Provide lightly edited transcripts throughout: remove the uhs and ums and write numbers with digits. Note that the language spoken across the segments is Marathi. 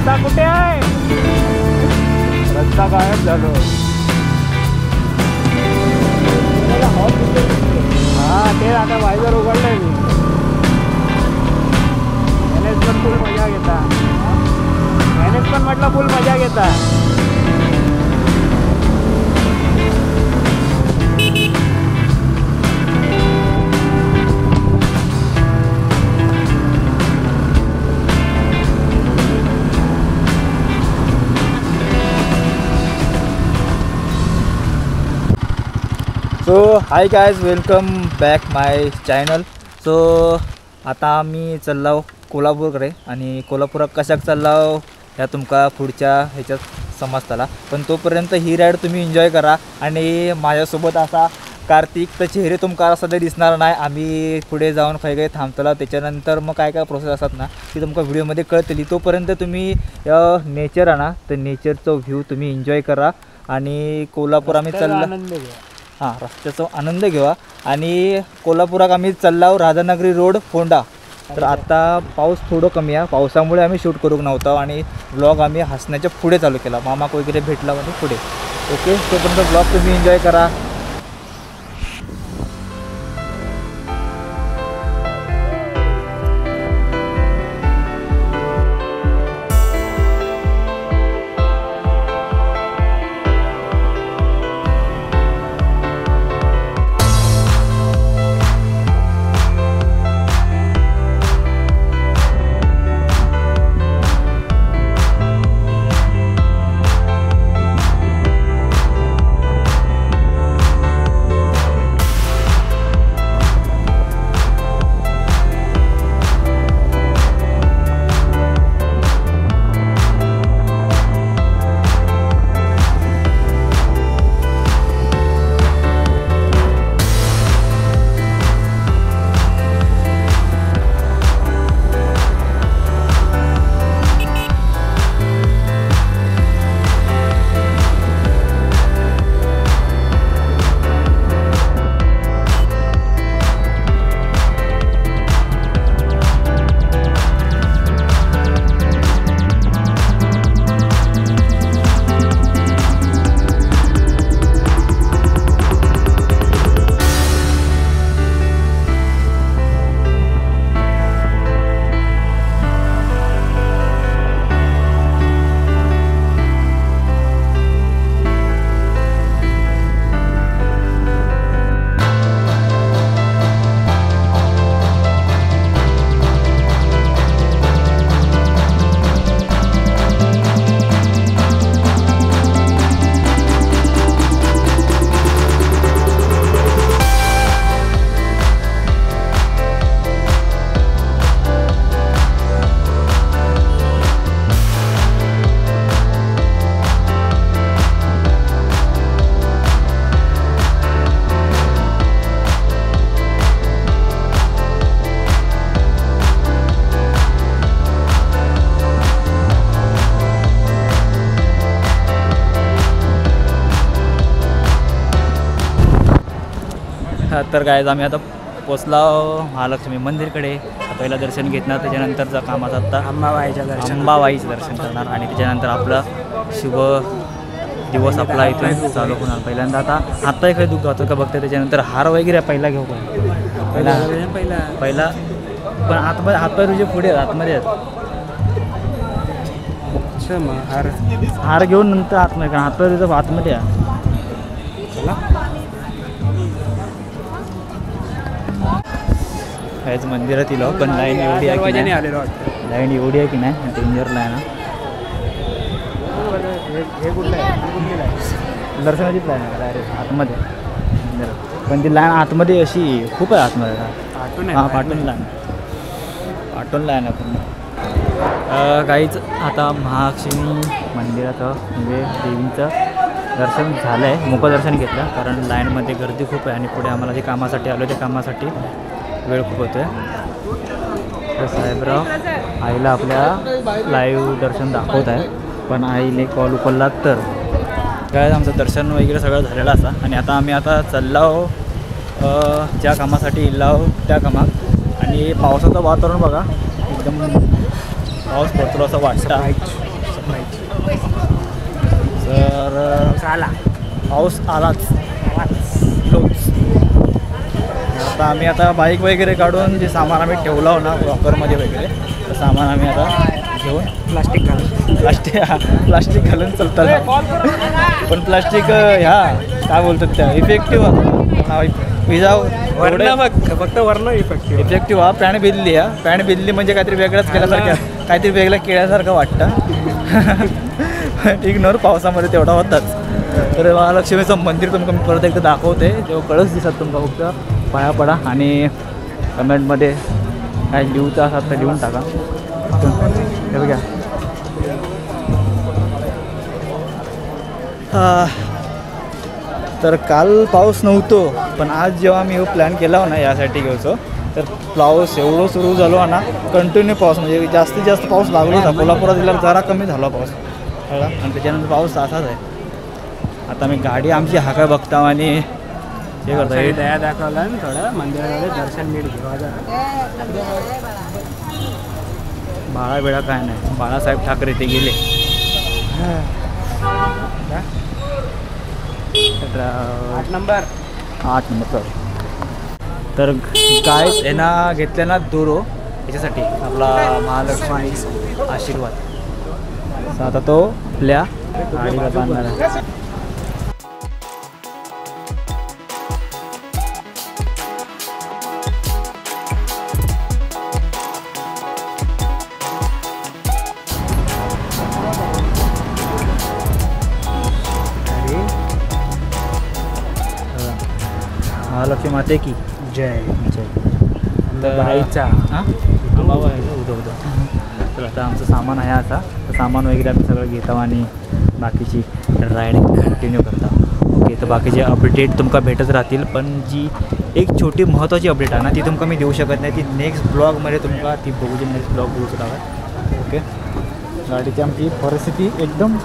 रस्ता कुठे आहे? रस्ता गायब झालो. हा ते आता वायझर उघडलंय मी. यानेच पण फुल मजा घेता. यानेच पण म्हटलं फुल मजा घेता. So hi guys, welcome back my channel. So आता आम्ही चाललो कोल्हापूरकडे आणि कोल्हापुरात कशाक चाललो ह्या तुमका पुढच्या ह्याच्यात समजताला. पण तोपर्यंत ही राईड तुम्ही एन्जॉय करा. आणि माझ्यासोबत असा कार्तिक, तर चेहरे तुमका सध्या दिसणार नाही. आम्ही पुढे जाऊन काही काही थांबतला, त्याच्यानंतर मग काय काय प्रोसेस असतात ना ती तुमका व्हिडिओमध्ये कळतली. तोपर्यंत तुम्ही नेचर आहे ना, तर नेचरचं व्ह्यू तुम्ही एन्जॉय करा. आणि कोल्हापूर आम्ही चाललो, हां रस्त्याचा आनंद घेवा. आणि कोल्हापुरात आम्ही चाललो राधानगरी रोड फोंडा. तर आता पाऊस थोडं कमी आहे, पावसामुळे आम्ही शूट करू नव्हतो आणि ब्लॉग आम्ही हसण्याच्या पुढे चालू केला. मामा वगैरे भेटला म्हणजे पुढे. ओके, तोपर्यंत ब्लॉग तुम्ही एन्जॉय करा. तर गायज आम्ही आता पोचलो महालक्ष्मी मंदिरकडे. पहिला दर्शन घेतणार, त्याच्यानंतरचा कामाचा आता अंबाबाईचं दर्शन करणार आणि त्याच्यानंतर आपला शुभ दिवस आपला इथून चालू होणार. पहिल्यांदा आता काही दुःख होतं का बघते, त्याच्यानंतर हार वगैरे पहिला घेऊ पहिला पण आतमध्ये हातपाय तुझे पुढे आतमध्ये आहेत. हार घेऊन नंतर आतमध्ये, कारण हातपाय तुझं आतमध्ये आहे. काहीच मंदिरात येलो पण लाईन एवढी आहे की नाही, लाईन एवढी आहे की नाही, डेंजरला आहे ना. दर्शनाचीच लाईन आहे डायरेक्ट आतमध्ये, पण ती लाईन आतमध्ये अशी खूप आहे आतमध्ये. हां पाटून लाईन आहे पूर्ण. काहीच आता महालक्ष्मी मंदिराचं म्हणजे देवीचं दर्शन झालं आहे, मुखदर्शन घेतलं, कारण लाईनमध्ये गर्दी खूप आहे आणि पुढे आम्हाला जे कामासाठी आलो त्या कामासाठी वेळ खूप होतो आहे. तर साहेबराव आईला आपल्या लाईव्ह दर्शन दाखवत आहे, पण आईने कॉल उचलला तर काय आमचं दर्शन वगैरे सगळं झालेलं असा. आणि आता आम्ही चाललो ज्या कामासाठी इल्लाव त्या कामात. आणि पावसाचं वातावरण बघा, एकदम पाऊस पडतो असं वाटतं. तर आला पाऊस आलाच लोच. आता आम्ही आता बाईक वगैरे काढून जे सामान आम्ही ठेवला हो ना लॉकरमध्ये वगैरे तर सामान आम्ही आता घेऊन प्लास्टिक घालून चालतात. पण प्लास्टिक ह्या काय बोलतात त्या इफेक्टिव्ह फक्त वर्ण इफेक्टिव्ह हा पॅन्ट भिजली पॅन्ट भिजली म्हणजे काहीतरी वेगळंच केल्यासारखं काहीतरी वेगळं केल्यासारखं वाटतं. इग्नोर पावसामध्ये तेवढा होताच. तर महालक्ष्मीचं मंदिर तुमचं मी परत एकदा दाखवते जेव्हा कळस दिसत तुमका फक्त पाया पडा आणि कमेंटमध्ये काय लिहूचं असतात तर लिहून टाका. हे बघा तर काल पाऊस नव्हतो पण आज जेव्हा मी प्लॅन केला हो ना यासाठी घ्यायचो तर पाऊस एवढं सुरू झालो ना कंटिन्यू पाऊस म्हणजे जास्तीत जास्त पाऊस लागलो होता. कोल्हापुरात जिल्ह्यात जरा कमी झाला पाऊस कळला आणि त्याच्यानंतर पाऊस असाच आहे. आता मी गाडी आमची हाका बघता आणि हे करता दया दाखवला थोडं मंदिरामध्ये दर्शन नीट घेऊ. बाळा बिळा काय नाही बाळासाहेब ठाकरे ते गेले. 8 नंबर सॉरी. तर काय यांना घेतल्या ना दोरो याच्यासाठी आपला महालक्ष्मी आशीर्वाद. आता तो आपल्या गाडीला बांधणार आहे. महालक्ष्मी माते की जय जय. तर बाईचा बाबा उद्या तर आता आमचं सामान आहे. आता तर सामान वगैरे आम्ही सगळं घेतो आणि बाकीची राईड कंटिन्यू करता. ओके तर बाकीचे अपडेट तुमका भेटत राहतील पण जी एक छोटी महत्त्वाची अपडेट आहे ना ती तुमका मी देऊ शकत नाही. ती नेक्स्ट ब्लॉगमध्ये तुमका ती बघूची नेक्स्ट ब्लॉग बघू शकता. ओके गाडीची आमची परिस्थिती एकदम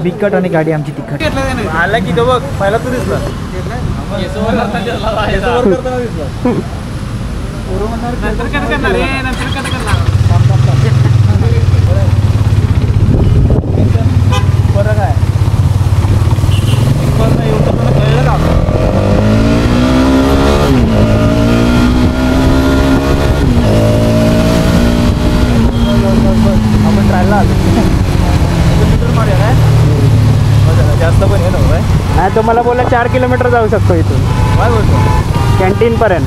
बिकट आणि गाडी आमची तिखट आला की तो बघ पहिला तू दिसला बरं काय कळलं का आपण ट्रायला आलो मारूया काय जास्त पण हे नको नाही. तो मला बोला 4 किलोमीटर जाऊ शकतो इथून. काय बोलतो कॅन्टीनपर्यंत.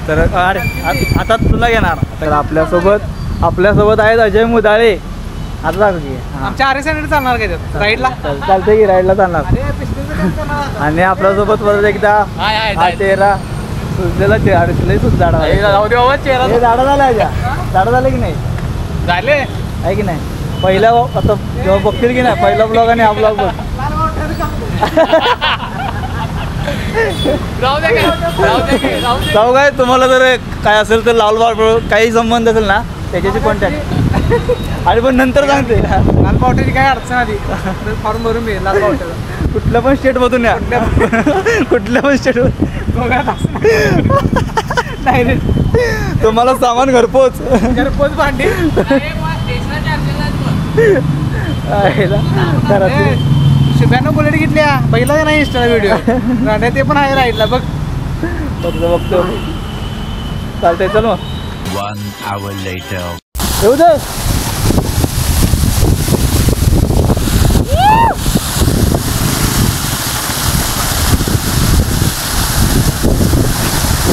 तर अरे आता तुला घेणार. तर आपल्यासोबत आहेत अजय मुदाळे. आता दाखव की आमच्या आरेसाठी चालणार काय राईडला चालते की राईडला चालणार. आणि आपल्यासोबत परत एकदा हा चेहरा सुजलेला चेहरा सुद्धा चेहरा झाडा झाला झाडा झालं की नाही झाले आहे की नाही. पहिला आता जेव्हा बघतील की नाही पहिला ब्लॉग आणि हा ब्लॉग बघ. जाऊ काय तुम्हाला जर काय असेल तर लालबाग काही संबंध असेल ना त्याच्याशी कॉन्टॅक्ट आणि पण नंतर सांगते. लाल पावट्याची काय अडचण आली फॉर्म भरून मी लाल पावट्याला कुठल्या पण स्टेटमधून या कुठल्या पण स्टेटमधून नाही रे तुम्हाला सामान घरपोच भांडी शुभ्यानं बुलेट घेतल्या पहिला नाही इंस्टाला व्हिडिओ गाड्या ते पण आहे राईडला बघ बघतो चालतंय. चल मग 1 hour later. येऊ दे.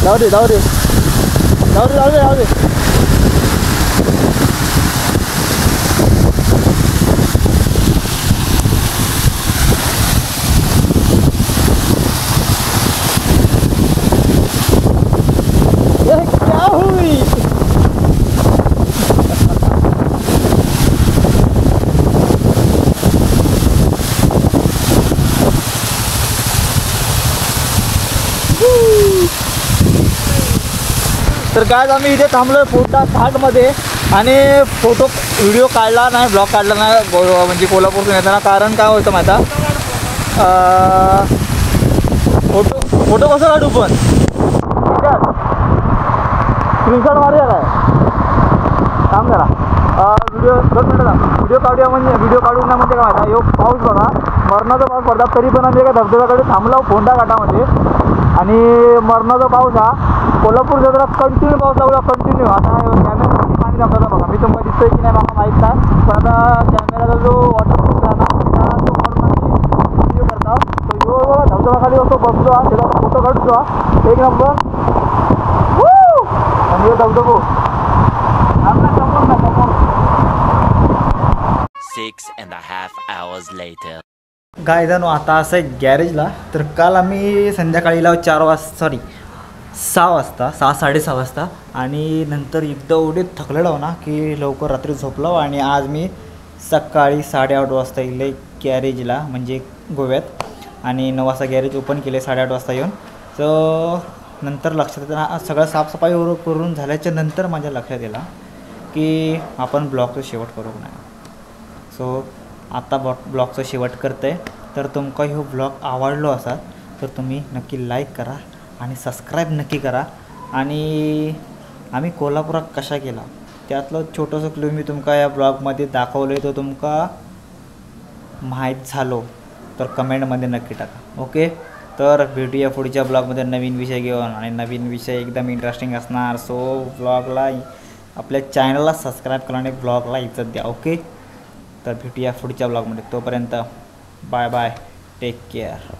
जाऊ दे. तर काय आम्ही इथे थांबलो फोटा घाटमध्ये आणि व्हिडिओ काढला नाही, ब्लॉग काढला नाही म्हणजे कोल्हापूरतून येताना. कारण काय होतं माहिती फोटो कसं काढू पण स्क्रीनशॉट मारूया काय काम करा व्हिडिओ काढूया म्हणजे व्हिडिओ काढून ना म्हणजे काय माहिती आहे पाऊस बघा मरणाचा पाऊस पडतात तरी पण आम्ही एका धबधब्याकडे थांबलो फोंडा घाटामध्ये. आणि मरणाचा पाऊस हा कोल्हापूर जरा कंटिन्यू पाऊस लागला कंटिन्यू. आता कॅमेरामध्ये पाणी दाखवता बघा मी तुम्हाला दिसतोय की नाही मला माहीत नाही पण आता कॅमेराचा जो वॉटरप्रूफ आहे ना त्याला तो नॉर्मली व्हिडिओ करता तो यो धबधब्याखाली असतो बसलो हा त्याचा फोटो काढतो हा 1 नंबर. आणि धबधबो 6.5 hours later. काय जाणू आता असं आहे गॅरेजला. तर काल आम्ही संध्याकाळीला 6 वाजता 6-6:30 वाजता आणि नंतर एकदा एवढे थकलेलो ना की लवकर रात्री झोपलो. आणि आज मी सकाळी 8:30 वाजता इले गॅरेजला म्हणजे गोव्यात आणि 9 वाजता गॅरेज ओपन केले 8:30 वाजता येऊन. तर नंतर लक्षात येतं सगळं साफसफाई करून झाल्याच्या नंतर माझ्या लक्षात येईल की आपण ब्लॉगचं शेवट करू नाही. सो आता ब्लॉगचं शेवट करते. तर तुमका ह्यो ब्लॉग आवडलो असा तर तुम्ही नक्की लाईक करा आणि सबस्क्राईब नक्की करा. आणि आम्ही कोल्हापुरात कशा गेला त्यातलं छोटंसं क्लू मी तुमका या ब्लॉगमध्ये दाखवलं आहे. तो तुमका माहीत झालो तर कमेंटमध्ये नक्की टाका. ओके तर भेटूया पुढच्या ब्लॉगमध्ये नवीन विषय घेऊन आणि नवीन विषय एकदम इंटरेस्टिंग असणार. सो ब्लॉगला आपल्या चॅनलला सबस्क्राईब करा आणि ब्लॉगला इज्जत द्या. ओके तर भेटूया पुढच्या ब्लॉगमध्ये. तोपर्यंत बाय बाय टेक केअर.